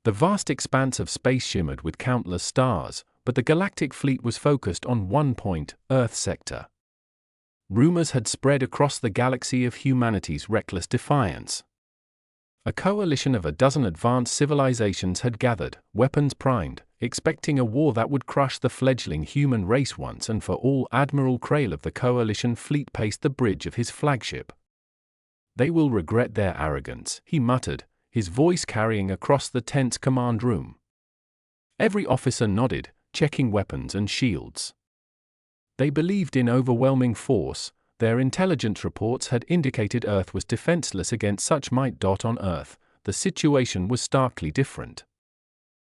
The vast expanse of space shimmered with countless stars, but the Galactic fleet was focused on one point, Earth sector. Rumors had spread across the galaxy of humanity's reckless defiance. A coalition of a dozen advanced civilizations had gathered, weapons primed, expecting a war that would crush the fledgling human race once and for all. Admiral Krail of the coalition fleet paced the bridge of his flagship. "They will regret their arrogance," he muttered, his voice carrying across the tense command room. Every officer nodded, checking weapons and shields. They believed in overwhelming force. Their intelligence reports had indicated Earth was defenseless against such might. On Earth, the situation was starkly different.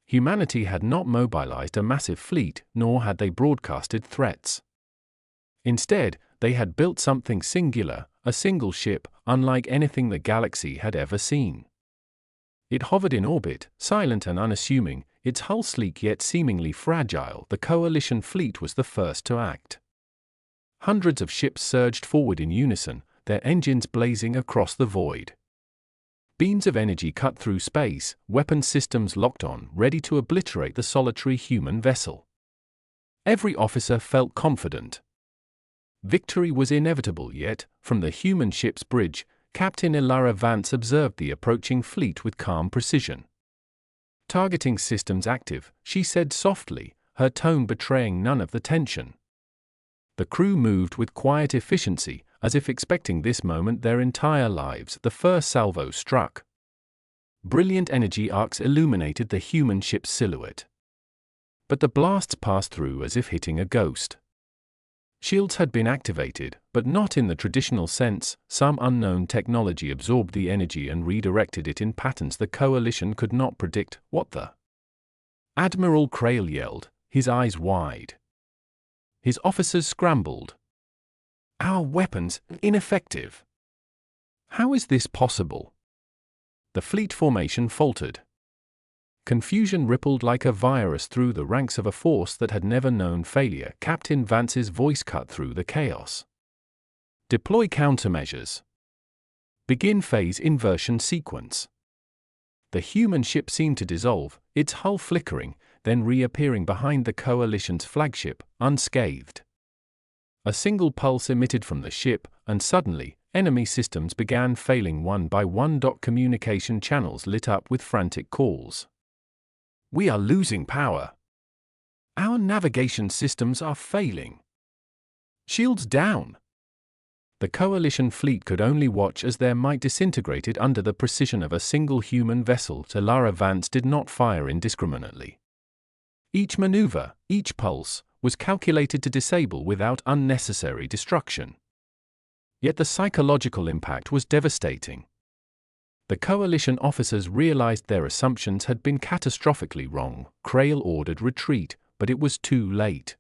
Humanity had not mobilized a massive fleet, nor had they broadcasted threats. Instead, they had built something singular, a single ship, unlike anything the galaxy had ever seen. It hovered in orbit, silent and unassuming, its hull sleek yet seemingly fragile. The coalition fleet was the first to act. Hundreds of ships surged forward in unison, their engines blazing across the void. Beams of energy cut through space, weapon systems locked on, ready to obliterate the solitary human vessel. Every officer felt confident. Victory was inevitable, yet, from the human ship's bridge, Captain Ilara Vance observed the approaching fleet with calm precision. "Targeting systems active," she said softly, her tone betraying none of the tension. The crew moved with quiet efficiency, as if expecting this moment their entire lives. The first salvo struck. Brilliant energy arcs illuminated the human ship's silhouette. But the blasts passed through as if hitting a ghost. Shields had been activated, but not in the traditional sense. Some unknown technology absorbed the energy and redirected it in patterns the coalition could not predict. "What the?" Admiral Krail yelled, his eyes wide. His officers scrambled. "Our weapons, ineffective. How is this possible?" The fleet formation faltered. Confusion rippled like a virus through the ranks of a force that had never known failure. Captain Vance's voice cut through the chaos. "Deploy countermeasures. Begin phase inversion sequence." The human ship seemed to dissolve, its hull flickering, then reappearing behind the coalition's flagship, unscathed. A single pulse emitted from the ship, and suddenly, enemy systems began failing one by one. Communication channels lit up with frantic calls. "We are losing power. Our navigation systems are failing. Shields down." The coalition fleet could only watch as their might disintegrated under the precision of a single human vessel. Ilara Vance did not fire indiscriminately. Each maneuver, each pulse, was calculated to disable without unnecessary destruction. Yet the psychological impact was devastating. The coalition officers realized their assumptions had been catastrophically wrong. Krail ordered retreat, but it was too late.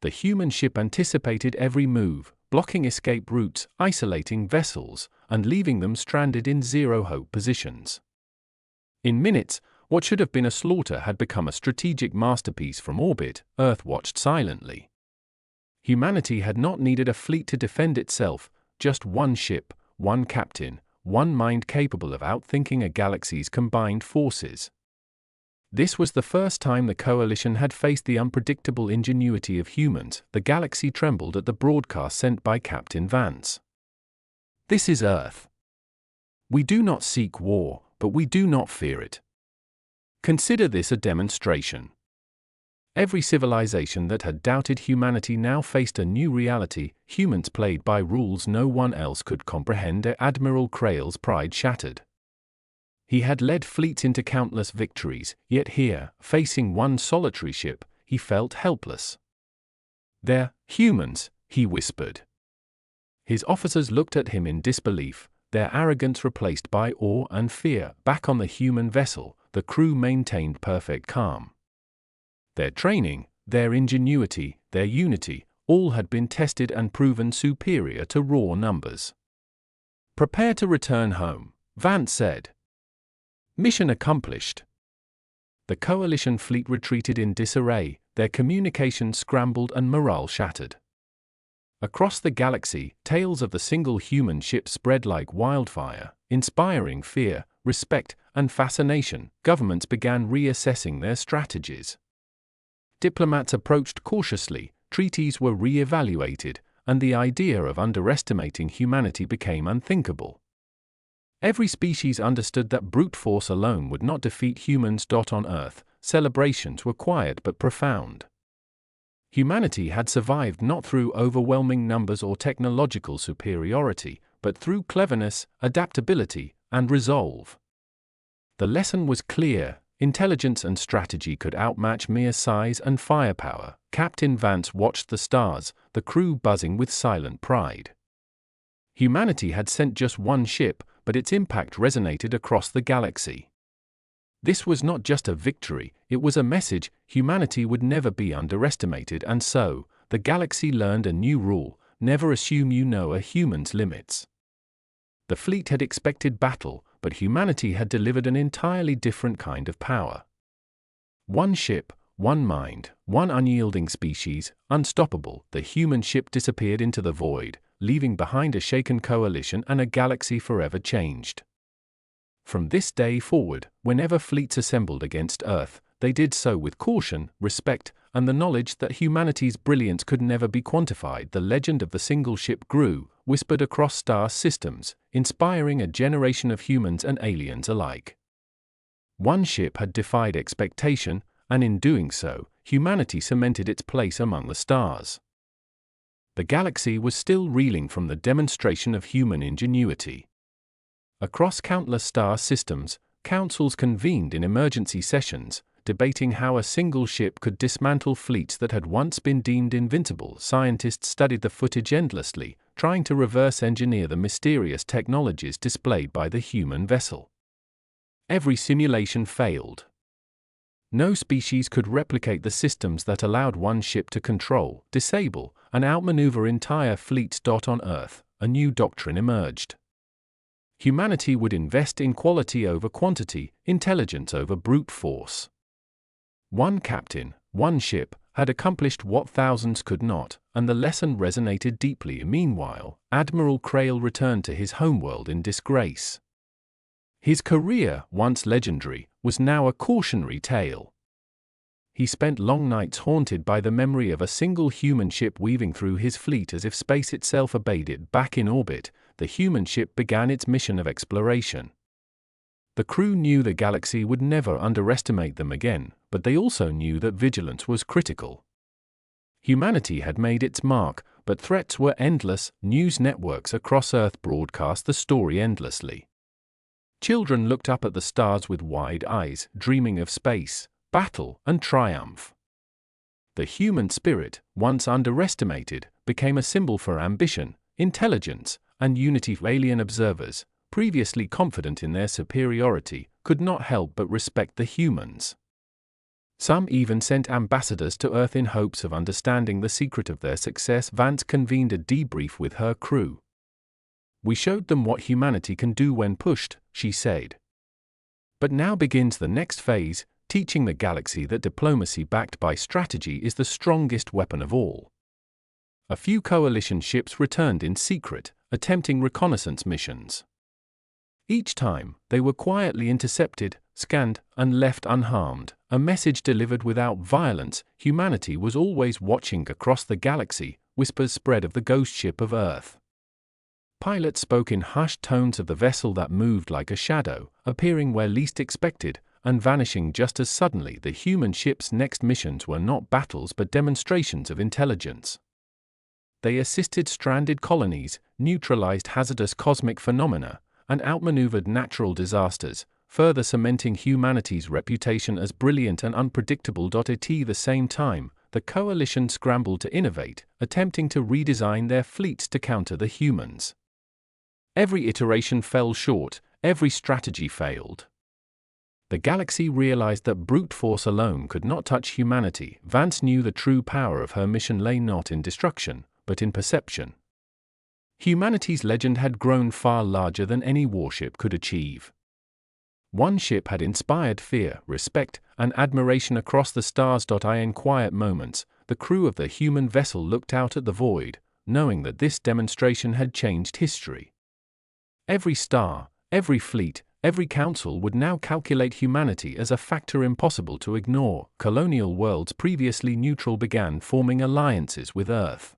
The human ship anticipated every move, blocking escape routes, isolating vessels, and leaving them stranded in zero-hope positions. In minutes, what should have been a slaughter had become a strategic masterpiece. From orbit, Earth watched silently. Humanity had not needed a fleet to defend itself, just one ship, one captain, one mind capable of outthinking a galaxy's combined forces. This was the first time the coalition had faced the unpredictable ingenuity of humans. The galaxy trembled at the broadcast sent by Captain Vance. "This is Earth. We do not seek war, but we do not fear it. Consider this a demonstration." Every civilization that had doubted humanity now faced a new reality. Humans played by rules no one else could comprehend. Admiral Krail's pride shattered. He had led fleets into countless victories, yet here, facing one solitary ship, he felt helpless. "They're humans," he whispered. His officers looked at him in disbelief, their arrogance replaced by awe and fear. Back on the human vessel, the crew maintained perfect calm. Their training, their ingenuity, their unity, all had been tested and proven superior to raw numbers. "Prepare to return home," Vance said. Mission accomplished. The coalition fleet retreated in disarray, their communications scrambled and morale shattered. Across the galaxy, tales of the single human ship spread like wildfire, inspiring fear, respect, and fascination, governments began reassessing their strategies. Diplomats approached cautiously, treaties were re-evaluated, and the idea of underestimating humanity became unthinkable. Every species understood that brute force alone would not defeat humans. On Earth, celebrations were quiet but profound. Humanity had survived not through overwhelming numbers or technological superiority, but through cleverness, adaptability, and resolve. The lesson was clear: intelligence and strategy could outmatch mere size and firepower. Captain Vance watched the stars, the crew buzzing with silent pride. Humanity had sent just one ship, but its impact resonated across the galaxy. This was not just a victory, it was a message: humanity would never be underestimated, and so, the galaxy learned a new rule: never assume you know a human's limits. The fleet had expected battle, but humanity had delivered an entirely different kind of power. One ship, one mind, one unyielding species, unstoppable. The human ship disappeared into the void, leaving behind a shaken coalition and a galaxy forever changed. From this day forward, whenever fleets assembled against Earth, they did so with caution, respect, and the knowledge that humanity's brilliance could never be quantified. The legend of the single ship grew, whispered across star systems, inspiring a generation of humans and aliens alike. One ship had defied expectation, and in doing so, humanity cemented its place among the stars. The galaxy was still reeling from the demonstration of human ingenuity. Across countless star systems, councils convened in emergency sessions, debating how a single ship could dismantle fleets that had once been deemed invincible. Scientists studied the footage endlessly, trying to reverse engineer the mysterious technologies displayed by the human vessel. Every simulation failed. No species could replicate the systems that allowed one ship to control, disable, and outmaneuver entire fleets. On Earth, a new doctrine emerged. Humanity would invest in quality over quantity, intelligence over brute force. One captain, one ship, had accomplished what thousands could not, and the lesson resonated deeply. Meanwhile, Admiral Crail returned to his homeworld in disgrace. His career, once legendary, was now a cautionary tale. He spent long nights haunted by the memory of a single human ship weaving through his fleet as if space itself obeyed it. Back in orbit, the human ship began its mission of exploration. The crew knew the galaxy would never underestimate them again, but they also knew that vigilance was critical. Humanity had made its mark, but threats were endless. News networks across Earth broadcast the story endlessly. Children looked up at the stars with wide eyes, dreaming of space, battle, and triumph. The human spirit, once underestimated, became a symbol for ambition, intelligence, and unity. Alien observers, previously confident in their superiority, could not help but respect the humans. Some even sent ambassadors to Earth in hopes of understanding the secret of their success. Vance convened a debrief with her crew. "We showed them what humanity can do when pushed," she said. "But now begins the next phase, teaching the galaxy that diplomacy backed by strategy is the strongest weapon of all." A few coalition ships returned in secret, attempting reconnaissance missions. Each time, they were quietly intercepted, scanned, and left unharmed, a message delivered without violence. Humanity was always watching. Across the galaxy, whispers spread of the ghost ship of Earth. Pilots spoke in hushed tones of the vessel that moved like a shadow, appearing where least expected, and vanishing just as suddenly. The human ship's next missions were not battles but demonstrations of intelligence. They assisted stranded colonies, neutralized hazardous cosmic phenomena, and outmaneuvered natural disasters, further cementing humanity's reputation as brilliant and unpredictable. At the same time, the coalition scrambled to innovate, attempting to redesign their fleets to counter the humans. Every iteration fell short, every strategy failed. The galaxy realized that brute force alone could not touch humanity. Vance knew the true power of her mission lay not in destruction, but in perception. Humanity's legend had grown far larger than any warship could achieve. One ship had inspired fear, respect, and admiration across the stars. In quiet moments, the crew of the human vessel looked out at the void, knowing that this demonstration had changed history. Every star, every fleet, Every council would now calculate humanity as a factor impossible to ignore. Colonial worlds previously neutral began forming alliances with Earth.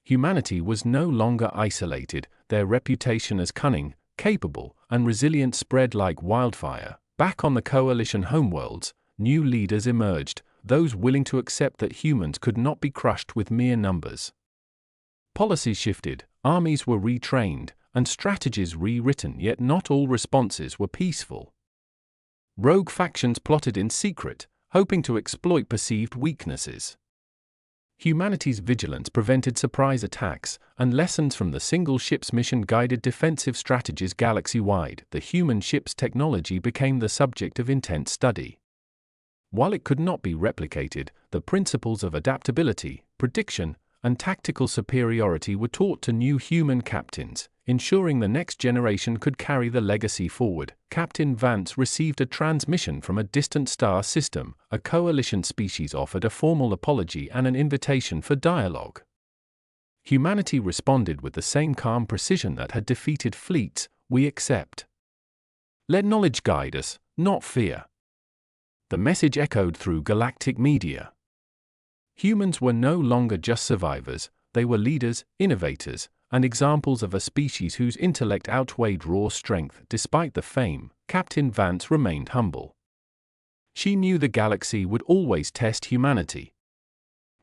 Humanity was no longer isolated, their reputation as cunning, capable, and resilient spread like wildfire. Back on the coalition homeworlds, new leaders emerged, those willing to accept that humans could not be crushed with mere numbers. Policies shifted, armies were retrained, and strategies rewritten, yet not all responses were peaceful. Rogue factions plotted in secret, hoping to exploit perceived weaknesses. Humanity's vigilance prevented surprise attacks, and lessons from the single ship's mission guided defensive strategies galaxy-wide. The human ship's technology became the subject of intense study. While it could not be replicated, the principles of adaptability, prediction, and tactical superiority were taught to new human captains, ensuring the next generation could carry the legacy forward. Captain Vance received a transmission from a distant star system. A coalition species offered a formal apology and an invitation for dialogue. Humanity responded with the same calm precision that had defeated fleets: "We accept. Let knowledge guide us, not fear." The message echoed through galactic media. Humans were no longer just survivors, they were leaders, innovators, and examples of a species whose intellect outweighed raw strength. Despite the fame, Captain Vance remained humble. She knew the galaxy would always test humanity.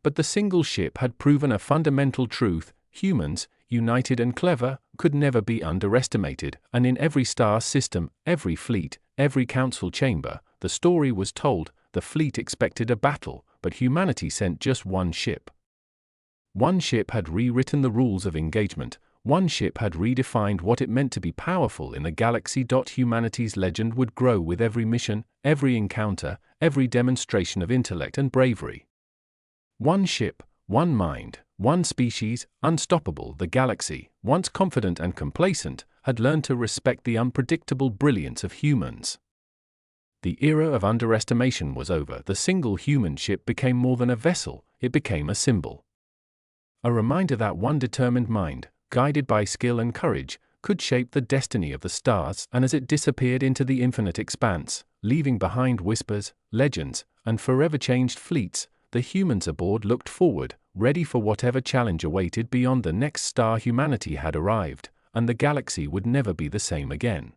But the single ship had proven a fundamental truth: humans, united and clever, could never be underestimated. And in every star system, every fleet, every council chamber, the story was told: the fleet expected a battle, but humanity sent just one ship. One ship had rewritten the rules of engagement. One ship had redefined what it meant to be powerful in the galaxy. Humanity's legend would grow with every mission, every encounter, every demonstration of intellect and bravery. One ship, one mind, one species, unstoppable. The galaxy, once confident and complacent, had learned to respect the unpredictable brilliance of humans. The era of underestimation was over. The single human ship became more than a vessel, it became a symbol. A reminder that one determined mind, guided by skill and courage, could shape the destiny of the stars. And as it disappeared into the infinite expanse, leaving behind whispers, legends, and forever changed fleets, the humans aboard looked forward, ready for whatever challenge awaited beyond the next star. Humanity had arrived, and the galaxy would never be the same again.